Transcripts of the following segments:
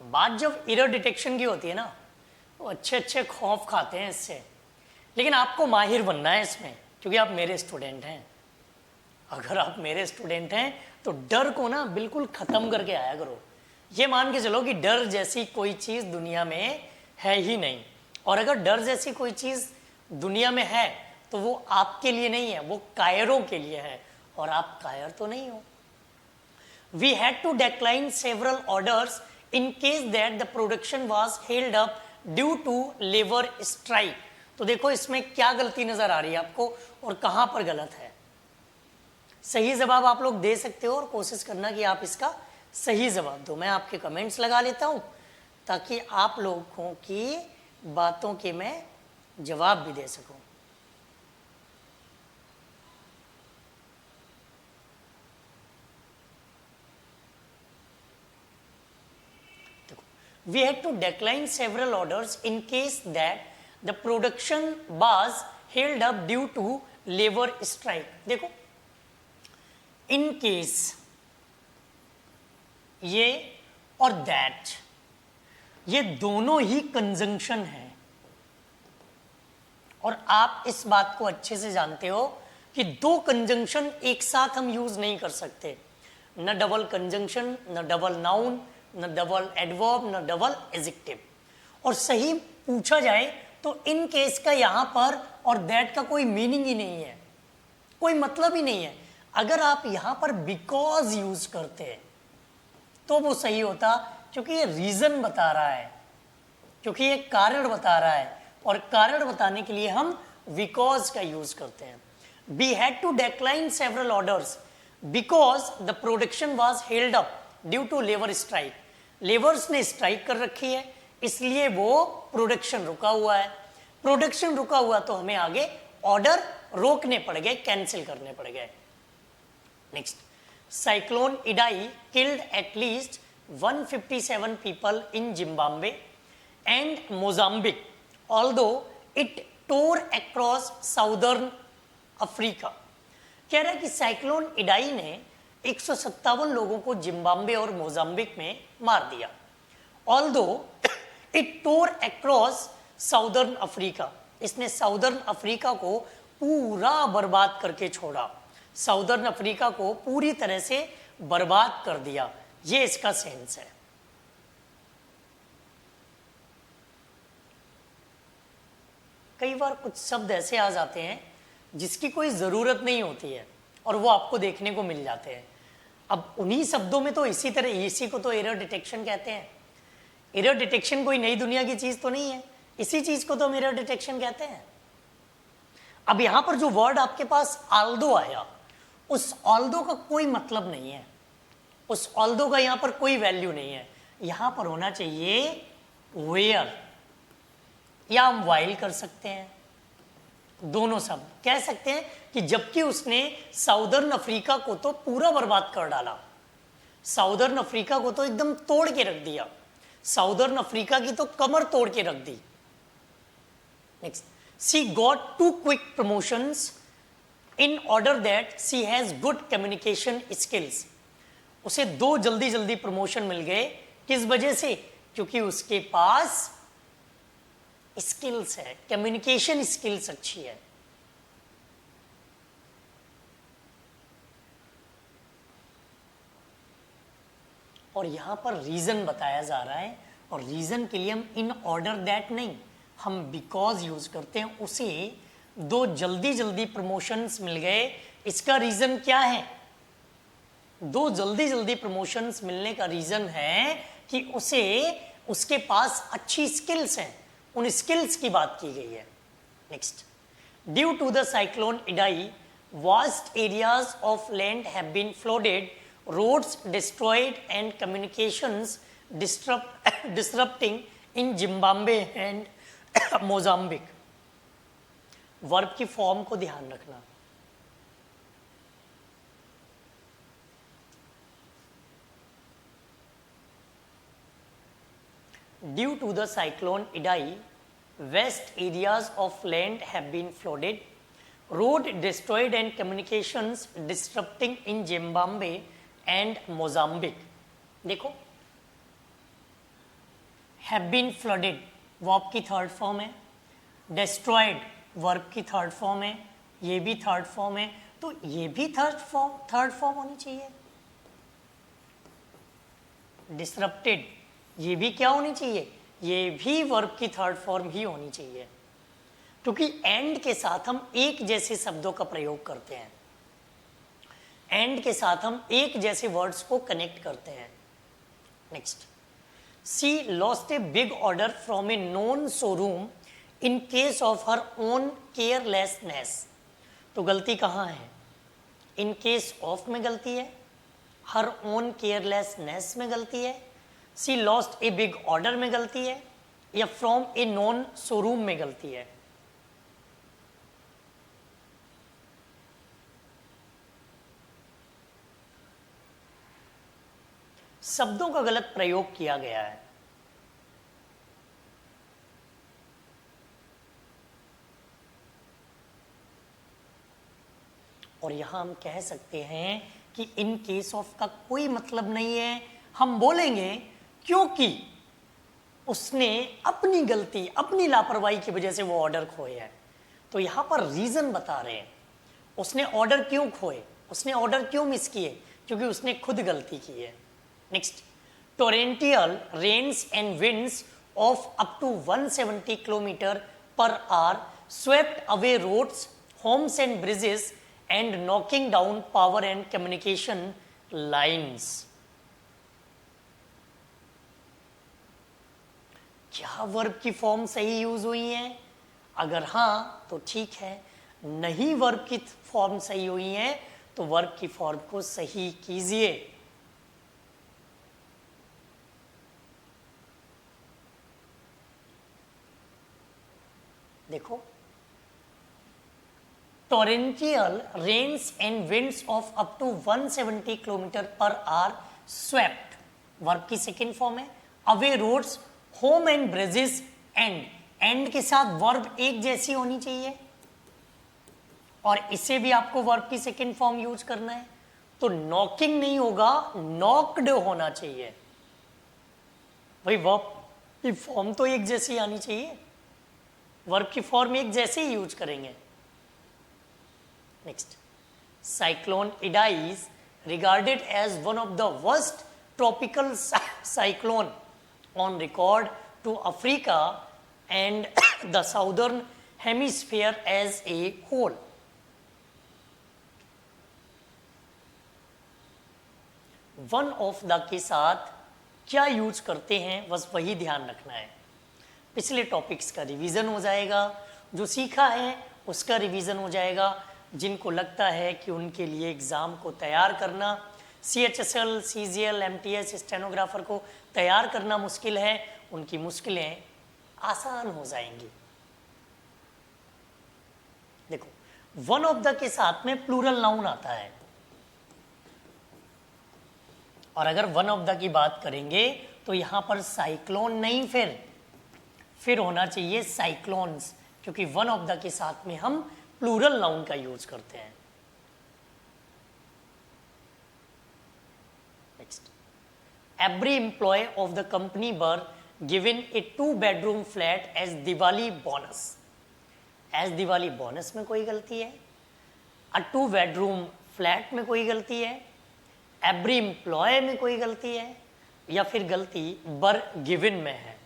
बात जब error detection की होती है ना, तो अच्छे अच्छे खौफ खाते हैं इससे, लेकिन आपको माहिर बनना है इसमें, क्योंकि आप मेरे स्टूडेंट हैं। अगर आप मेरे स्टूडेंट हैं तो डर को ना बिल्कुल ख़त्म करके आया करो। ये मान के चलो कि डर जैसी कोई चीज़ दुनिया में है ही नहीं, और अगर डर जैसी कोई चीज़ दुनिया में है तो वो आपके लिए नहीं है, वो कायरों के लिए है, और आप कायर तो नहीं हो। We had to decline several orders in case that the production was held up due to labor strike। तो देखो इसमें क्या गलती नजर आ रही है आपको और कहां पर गलत है। सही जवाब आप लोग दे सकते हो और कोशिश करना कि आप इसका सही जवाब दो। मैं आपके कमेंट्स लगा लेता हूं ताकि आप लोगों की बातों के मैं जवाब भी दे सकूं। We had to decline several orders in case that the production was held up due to labor strike। देखो in case ये और that, ये दोनों ही कंजंक्शन है, और आप इस बात को अच्छे से जानते हो कि दो कंजंक्शन एक साथ हम यूज नहीं कर सकते, न डबल कंजंक्शन, न डबल नाउन, न डबल एडवर्ब, न डबल एडजेक्टिव। और सही पूछा जाए तो इन केस का यहां पर और दैट का कोई मीनिंग ही नहीं है, कोई मतलब ही नहीं है। अगर आप यहां पर बिकॉज यूज करते तो वो सही होता, क्योंकि ये रीजन बता रहा है, क्योंकि ये कारण बता रहा है, और कारण बताने के लिए हम बिकॉज का यूज करते हैं। We had to decline several orders because the production was held up due to labour strike. Labours ने स्ट्राइक कर रखी है, इसलिए वो प्रोडक्शन रुका हुआ है। प्रोडक्शन रुका हुआ तो हमें आगे ऑर्डर रोकने पड़ गए, कैंसिल करने पड़ गए। Next, cyclone Idai killed at least 157 people in Zimbabwe and Mozambique although it tore across southern Africa. कह रहा है कि साइक्लोन इडाई ने 157 लोगों को जिम्बाब्वे और मोजाम्बिक में मार दिया। Although it tore across southern Africa, इसने साउदर्न अफ्रीका को पूरा बर्बाद करके छोड़ा, साउदर्न अफ्रीका को पूरी तरह से बर्बाद कर दिया। ये इसका सेंस है। कई बार कुछ शब्द ऐसे आ जाते हैं जिसकी कोई जरूरत नहीं होती है और वो आपको देखने को मिल जाते हैं। अब उन्हीं शब्दों में तो इसी तरह, इसी को तो एरर डिटेक्शन कहते हैं। एरर डिटेक्शन कोई नई दुनिया की चीज तो नहीं है, इसी चीज को तो हम एरर डिटेक्शन कहते हैं। अब यहां पर जो वर्ड आपके पास ऑल्दो आया, उस ऑल्दो का कोई मतलब नहीं है, उस ऑल्दो का यहां पर कोई वैल्यू नहीं है। यहां पर होना चाहिए वेयर, या हम वाइल कर सकते हैं, दोनों शब्द कह सकते हैं कि जबकि उसने साउदर्न अफ्रीका को तो पूरा बर्बाद कर डाला, साउदर्न अफ्रीका को तो एकदम तोड़ के रख दिया, साउदर्न अफ्रीका की तो कमर तोड़ के रख दी। Next, C got 2 quick promotions in order that C has good communication skills. उसे 2 जल्दी जल्दी प्रमोशन मिल गए, किस वजह से? क्योंकि उसके पास स्किल्स है, कम्युनिकेशन स्किल्स अच्छी है। और यहां पर रीजन बताया जा रहा है, और रीजन के लिए हम इन ऑर्डर दैट नहीं, हम बिकॉज यूज करते हैं। उसे 2 जल्दी जल्दी प्रमोशंस मिल गए, इसका रीजन क्या है? 2 जल्दी जल्दी प्रमोशंस मिलने का रीजन है कि उसे, उसके पास अच्छी स्किल्स हैं, उन स्किल्स की बात की गई है। Next, due to the cyclone Idai vast areas of land have been flooded, roads destroyed and communications disrupting in Zimbabwe and Mozambique. Verb की फॉर्म को ध्यान रखना। Due to the cyclone Idai, vast areas of land have been flooded, road destroyed and communications disrupting in Zimbabwe and Mozambique। देखो have been flooded verb की third form है, destroyed verb की third form है, ये भी third form है, तो ये भी थर्ड फॉर्म होनी चाहिए। डिसरप्टेड ये भी क्या होनी चाहिए, ये भी वर्ब की थर्ड फॉर्म ही होनी चाहिए, क्योंकि एंड के साथ हम एक जैसे शब्दों का प्रयोग करते हैं, एंड के साथ हम एक जैसे वर्ड्स को कनेक्ट करते हैं। Next, she lost a big order from a known showroom in case of her own carelessness. तो गलती कहाँ है, इन केस ऑफ में गलती है, हर ओन केयरलेसनेस में गलती है, सी लॉस्ट ए बिग ऑर्डर में गलती है, या फ्रॉम ए नॉन शोरूम में गलती है। शब्दों का गलत प्रयोग किया गया है। और यहां हम कह सकते हैं कि इन केस ऑफ का कोई मतलब नहीं है, हम बोलेंगे क्योंकि उसने अपनी गलती, अपनी लापरवाही की वजह से वो ऑर्डर खोए है। तो यहां पर रीजन बता रहे हैं, उसने ऑर्डर क्यों खोए, उसने ऑर्डर क्यों मिस किए, क्योंकि उसने खुद गलती की है। Next, torrential rains and winds of up to 170 kilometre per hour swept away roads, homes and bridges and knocking down power and communication lines. क्या वर्ब की फॉर्म सही यूज हुई है? अगर हाँ तो ठीक है, नहीं वर्ब की फॉर्म सही हुई है तो वर्ब की फॉर्म को सही कीजिए। देखो, torrential rains and winds of up to 170 kilometre per hour swept, verb की सेकेंड फॉर्म है, away roads, home and bridges, and के साथ वर्ब एक जैसी होनी चाहिए, और इसे भी आपको वर्ब की सेकेंड फॉर्म यूज करना है। तो नॉकिंग नहीं होगा, नॉक्ड होना चाहिए। भाई वर्ब की फॉर्म तो एक जैसी आनी चाहिए, वर्ब की फॉर्म एक जैसे ही यूज करेंगे। Next, cyclone Idai regarded as one of the worst tropical cyclone on record to Africa and the southern hemisphere as a whole. One of the के साथ क्या यूज करते हैं बस वही ध्यान रखना है। पिछले टॉपिक्स का रिवीजन हो जाएगा, जो सीखा है उसका रिवीजन हो जाएगा। जिनको लगता है कि उनके लिए एग्ज़ाम को तैयार करना, CHSL, CGL, MTS स्टेनोग्राफर को तैयार करना मुश्किल है, उनकी मुश्किलें आसान हो जाएंगी। देखो, वन ऑफ द के साथ में प्लूरल नाउन आता है, और अगर वन ऑफ द की बात करेंगे तो यहां पर साइक्लोन नहीं, फिर होना चाहिए साइक्लोन्स, क्योंकि वन ऑफ द के साथ में हम प्लूरल नाउन का यूज करते हैं। Next, every employ of the company were given a 2-bedroom flat as Diwali bonus. As Diwali bonus में कोई गलती है, अ 2-bedroom फ्लैट में कोई गलती है, एवरी एम्प्लॉय में कोई गलती है, या फिर गलती बर गिवन में है।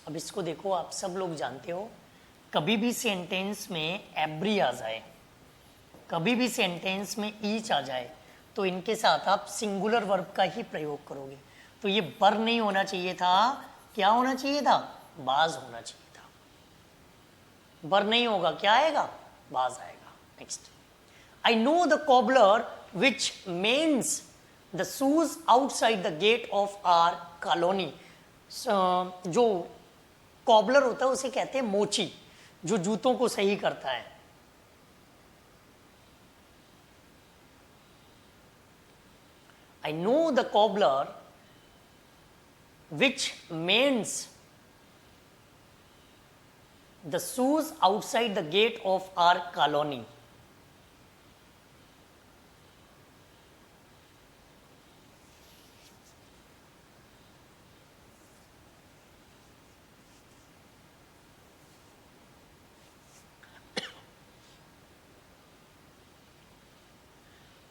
अब इसको देखो, आप सब लोग जानते हो, कभी भी सेंटेंस में एवरी आ जाए, कभी भी सेंटेंस में ईच आ जाए, तो इनके साथ आप सिंगुलर वर्ब का ही प्रयोग करोगे। तो ये बर नहीं होना चाहिए था, क्या होना चाहिए था? बाज होना चाहिए था। बर नहीं होगा, क्या आएगा? बाज आएगा। Next, I know the cobbler which mends the shoes outside the gate of our colony. जो कॉबलर होता है उसे कहते हैं मोची, जो जूतों को सही करता है। I know the cobbler which mends the shoes outside the gate of our colony.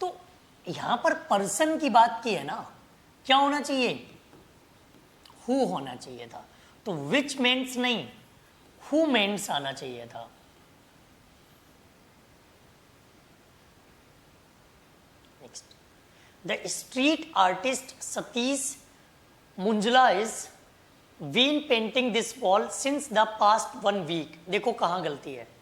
तो यहां पर पर्सन की बात की है ना, क्या होना चाहिए, हु होना चाहिए था, तो विच मेंस नहीं, हु मेंस आना चाहिए था। Next, the street artist Satish Munjla is been painting this wall since the past 1 week. देखो कहां गलती है,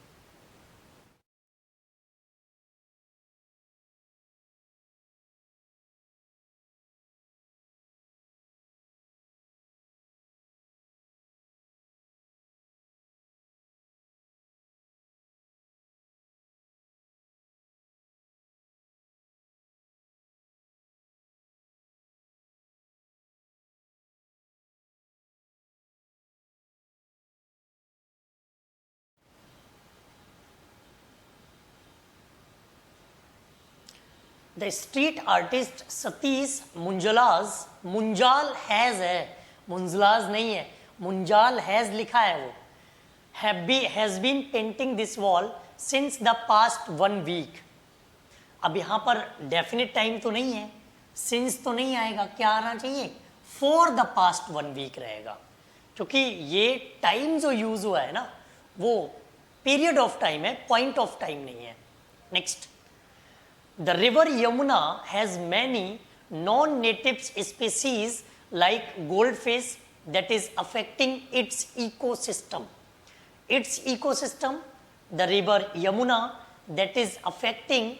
the street artist Satish Munjla's, Munjal has है, मुंजलाज नहीं है, मुंजाल हैज लिखा है, वो has been painting this wall since the past 1 week. अब यहां पर डेफिनेट टाइम तो नहीं है, सिंस तो नहीं आएगा, क्या आना चाहिए, फॉर द पास्ट 1 वीक रहेगा, क्योंकि ये टाइम जो यूज हुआ है ना वो पीरियड ऑफ टाइम है, पॉइंट ऑफ टाइम नहीं है। Next, the river Yamuna has many non-native species like goldfish that is affecting its ecosystem. Its ecosystem, the river Yamuna that is affecting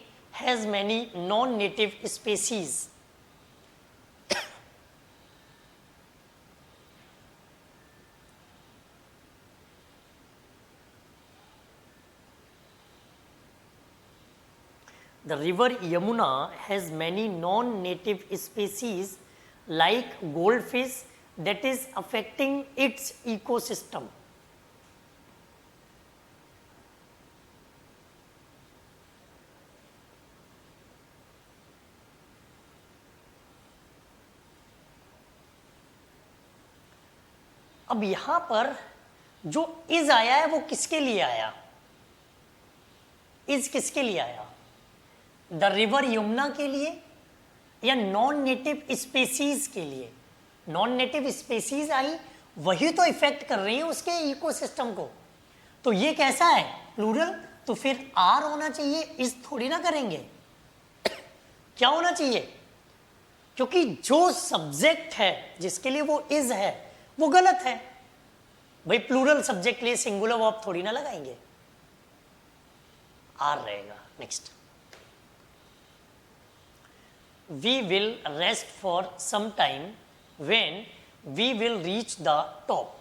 has many non-native species. The river Yamuna has many non-native species like goldfish that is affecting its ecosystem. अब यहां पर जो is आया है वो किसके लिए आया, इज किसके लिए आया, द रिवर यमुना के लिए या नॉन नेटिव स्पेसीज के लिए। नॉन नेटिव स्पेसीज आई, वही तो इफेक्ट कर रही है उसके इकोसिस्टम को, तो ये कैसा है, प्लूरल, तो फिर आर होना चाहिए, इस थोड़ी ना करेंगे। क्या होना चाहिए, क्योंकि जो सब्जेक्ट है जिसके लिए वो इज है वो गलत है भाई, प्लूरल सब्जेक्ट के लिए सिंगुलर वर्ब थोड़ी ना लगाएंगे, आर रहेगा। Next, we will rest for some time when we will reach the top.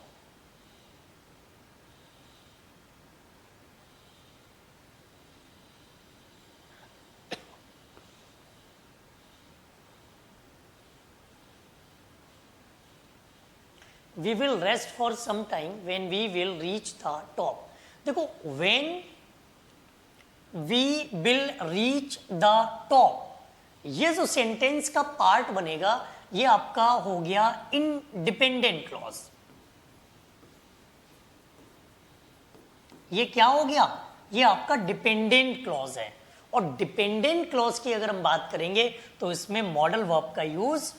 We will rest for some time when we will reach the top. देखो when we will reach the top, ये जो sentence का part बनेगा ये आपका हो गया independent clause. ये क्या हो गया, ये आपका डिपेंडेंट क्लॉज है, और डिपेंडेंट क्लॉज की अगर हम बात करेंगे तो इसमें मॉडल वर्ब का यूज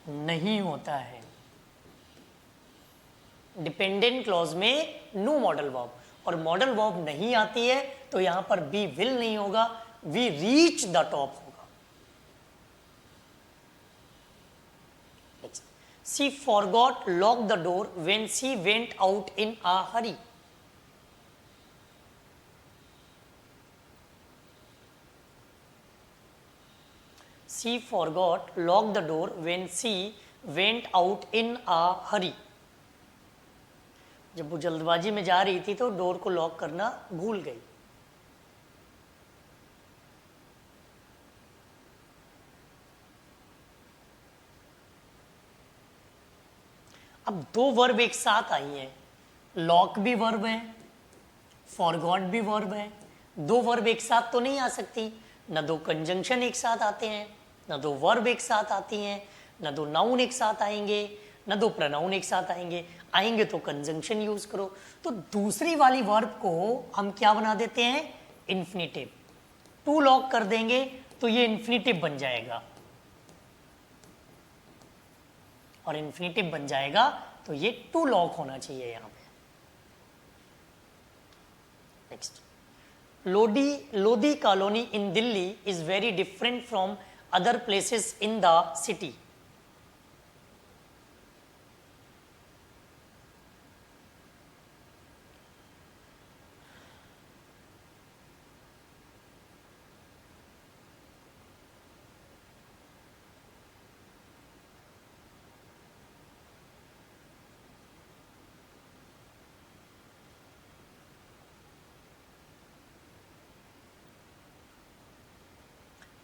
नहीं होता है। डिपेंडेंट क्लॉज में नो मॉडल वर्ब, और मॉडल वर्ब नहीं आती है तो यहां पर बी विल नहीं होगा, वी रीच द टॉप होगा। She forgot lock the door when she went out in a hurry. She forgot lock the door when she went out in a hurry. जब वो जल्दबाजी में जा रही थी तो डोर को लॉक करना भूल गई। अब दो वर्ब एक साथ आई हैं, लॉक भी वर्ब है, फॉरगॉट भी वर्ब है, दो वर्ब एक साथ तो नहीं आ सकती, ना दो कंजंक्शन एक साथ आते हैं, ना दो वर्ब एक साथ आती हैं, ना दो नाउन एक साथ आएंगे, ना दो प्रोनाउन एक साथ आएंगे तो कंजंक्शन यूज करो। तो दूसरी वाली वर्ब को हम क्या बना देते हैं, इन्फिनिटिव। टू लॉक कर देंगे तो ये इन्फिनिटिव बन जाएगा, और इन्फिनिटिव बन जाएगा तो ये टू लॉक होना चाहिए यहां पे। Next, Lodhi colony in Delhi is very different from other places in the city.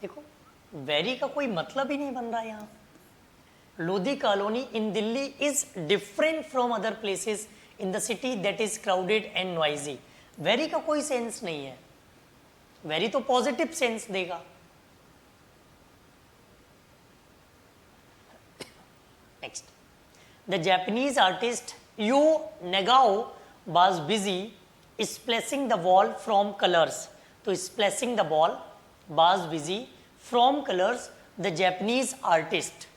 देखो वेरी का कोई मतलब ही नहीं बन रहा यहां। Lodhi colony in Delhi is different from other places in the city that is crowded and noisy. Very का कोई सेंस नहीं है, वेरी तो पॉजिटिव सेंस देगा। Next, the Japanese artist Yoh Nagao was busy splashing the wall from colors। तो splashing the ball was busy from colors the Japanese artist।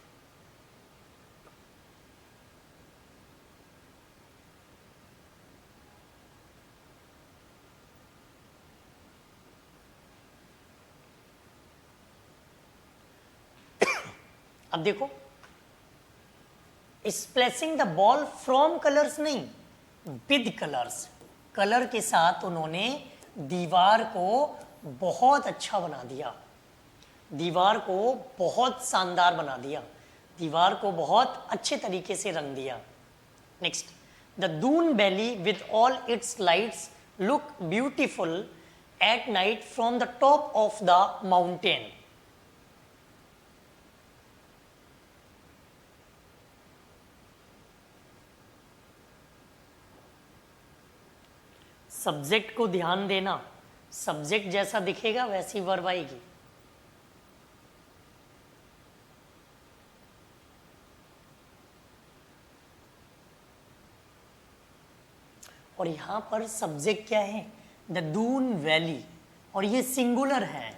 अब देखो splashing the ball from colours नहीं, with colours. Colour के साथ उन्होंने दीवार को बहुत अच्छा बना दिया, दीवार को बहुत शानदार बना दिया, दीवार को बहुत अच्छे तरीके से रंग दिया। Next, the Doon valley with all it's lights look beautiful at night from the top of the mountain. Subject को ध्यान देना, सब्जेक्ट जैसा दिखेगा वैसी वर्ब आएगी। और यहां पर सब्जेक्ट क्या है, द दून वैली, और ये सिंगुलर है।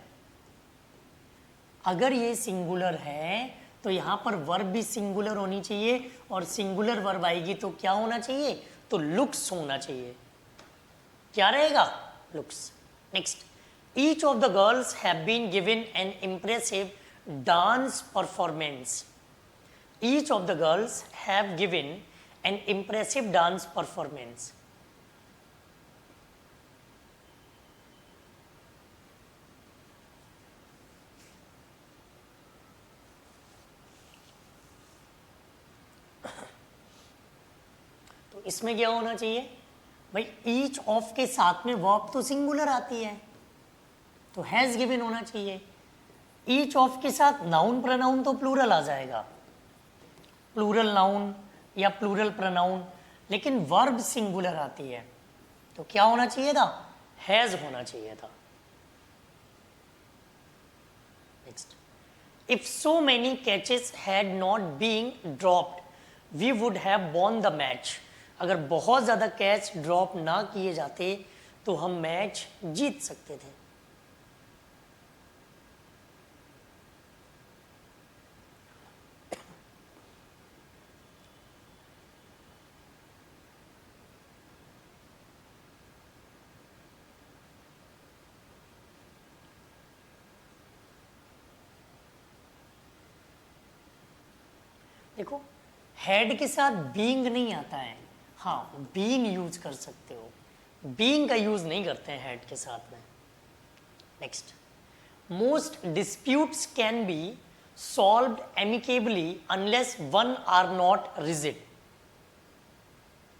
अगर ये सिंगुलर है तो यहां पर वर्ब भी सिंगुलर होनी चाहिए, और सिंगुलर वर्ब आएगी तो क्या होना चाहिए, तो लुक्स होना चाहिए। क्या रहेगा, looks. Next, each of the girls have been given an impressive dance performance. Each of the girls have given an impressive dance performance. तो इसमें क्या होना चाहिए भाई, ईच ऑफ के साथ में वर्ब तो सिंगुलर आती है तो हैज गिवन होना चाहिए। ईच ऑफ के साथ नाउन प्रोनाउन तो प्लूरल आ जाएगा, प्लूरल नाउन या प्लूरल प्रोनाउन, लेकिन वर्ब सिंगुलर आती है तो क्या होना चाहिए था, हैज होना चाहिए था। Next, if so many catches had not been dropped we would have won the match. अगर बहुत ज्यादा कैच ड्रॉप ना किए जाते तो हम मैच जीत सकते थे। देखो हेड के साथ बीइंग नहीं आता है, हाँ बीइंग यूज कर सकते हो, बीइंग का यूज नहीं करते हैं हेड के साथ में। Next, most disputes can be solved amicably unless one are not rigid.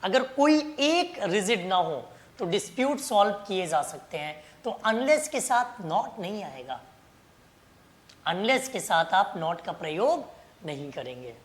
अगर कोई एक रिजिड ना हो तो डिस्प्यूट सॉल्व किए जा सकते हैं, तो अनलेस के साथ नॉट नहीं आएगा, अनलेस के साथ आप नॉट का प्रयोग नहीं करेंगे।